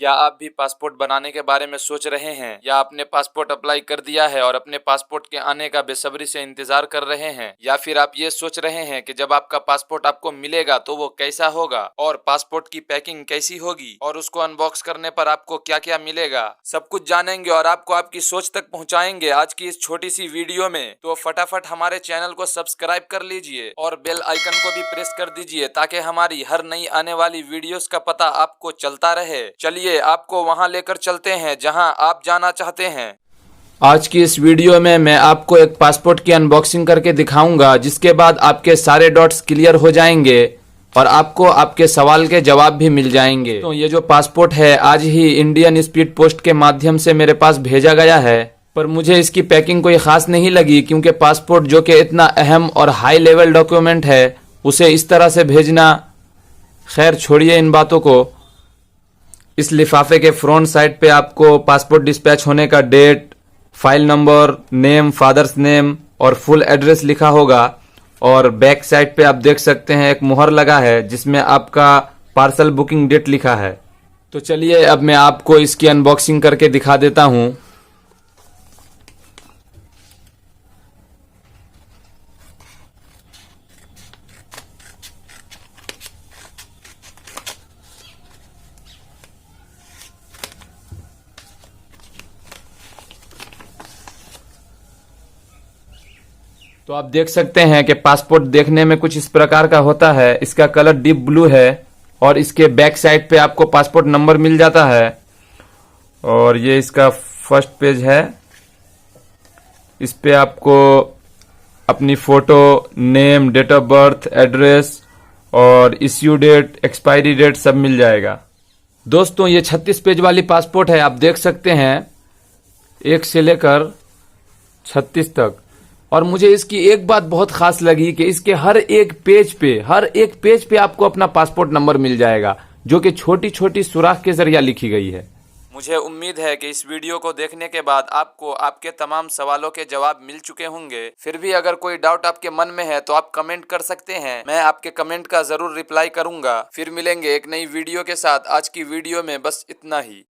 क्या आप भी पासपोर्ट बनाने के बारे में सोच रहे हैं या आपने पासपोर्ट अप्लाई कर दिया है और अपने पासपोर्ट के आने का बेसब्री से इंतजार कर रहे हैं, या फिर आप ये सोच रहे हैं कि जब आपका पासपोर्ट आपको मिलेगा तो वो कैसा होगा और पासपोर्ट की पैकिंग कैसी होगी और उसको अनबॉक्स करने पर आपको क्या क्या मिलेगा, सब कुछ जानेंगे और आपको आपकी सोच तक पहुंचाएंगे आज की इस छोटी सी वीडियो में। तो फटाफट हमारे चैनल को सब्सक्राइब कर लीजिए और बेल आइकन को भी प्रेस कर दीजिए ताकि हमारी हर नई आने वाली वीडियोस का पता आपको चलता रहे। चलिए आपको वहां लेकर चलते हैं जहां आप जाना चाहते हैं। आज की इस वीडियो में मैं आपको एक पासपोर्ट की अनबॉक्सिंग करके दिखाऊंगा, जिसके बाद आपके सारे डॉट्स क्लियर हो जाएंगे और आपको आपके सवाल के जवाब भी मिल जाएंगे। तो ये जो पासपोर्ट है आज ही इंडियन स्पीड पोस्ट के माध्यम से मेरे पास भेजा गया है, पर मुझे इसकी पैकिंग कोई खास नहीं लगी क्योंकि पासपोर्ट जो कि इतना अहम और हाई लेवल डॉक्यूमेंट है उसे इस तरह से भेजना, खैर छोड़िए इन बातों को। इस लिफाफे के फ्रंट साइड पे आपको पासपोर्ट डिस्पैच होने का date, file number, name, father's name और फुल एड्रेस लिखा होगा और बैक साइड पे आप देख सकते हैं एक मुहर लगा है जिसमें आपका पार्सल बुकिंग डेट लिखा है। तो चलिए अब मैं आपको इसकी अनबॉक्सिंग करके दिखा देता हूं। तो आप देख सकते हैं कि पासपोर्ट देखने में कुछ इस प्रकार का होता है। इसका कलर डीप ब्लू है और इसके बैक साइड पे आपको पासपोर्ट नंबर मिल जाता है और ये इसका फर्स्ट पेज है। इस पे आपको अपनी photo, name, date of birth, address और इश्यू डेट, एक्सपायरी डेट सब मिल जाएगा। दोस्तों ये 36 पेज वाली पासपोर्ट है, आप देख सकते हैं 1 से लेकर 36 तक। और मुझे इसकी एक बात बहुत खास लगी कि इसके हर एक पेज पे आपको अपना पासपोर्ट नंबर मिल जाएगा जो कि छोटी छोटी सुराख के जरिए लिखी गई है। मुझे उम्मीद है कि इस वीडियो को देखने के बाद आपको आपके तमाम सवालों के जवाब मिल चुके होंगे। फिर भी अगर कोई डाउट आपके मन में है तो आप कमेंट कर सकते हैं, मैं आपके कमेंट का जरूर रिप्लाई करूंगा। फिर मिलेंगे एक नई वीडियो के साथ। आज की वीडियो में बस इतना ही।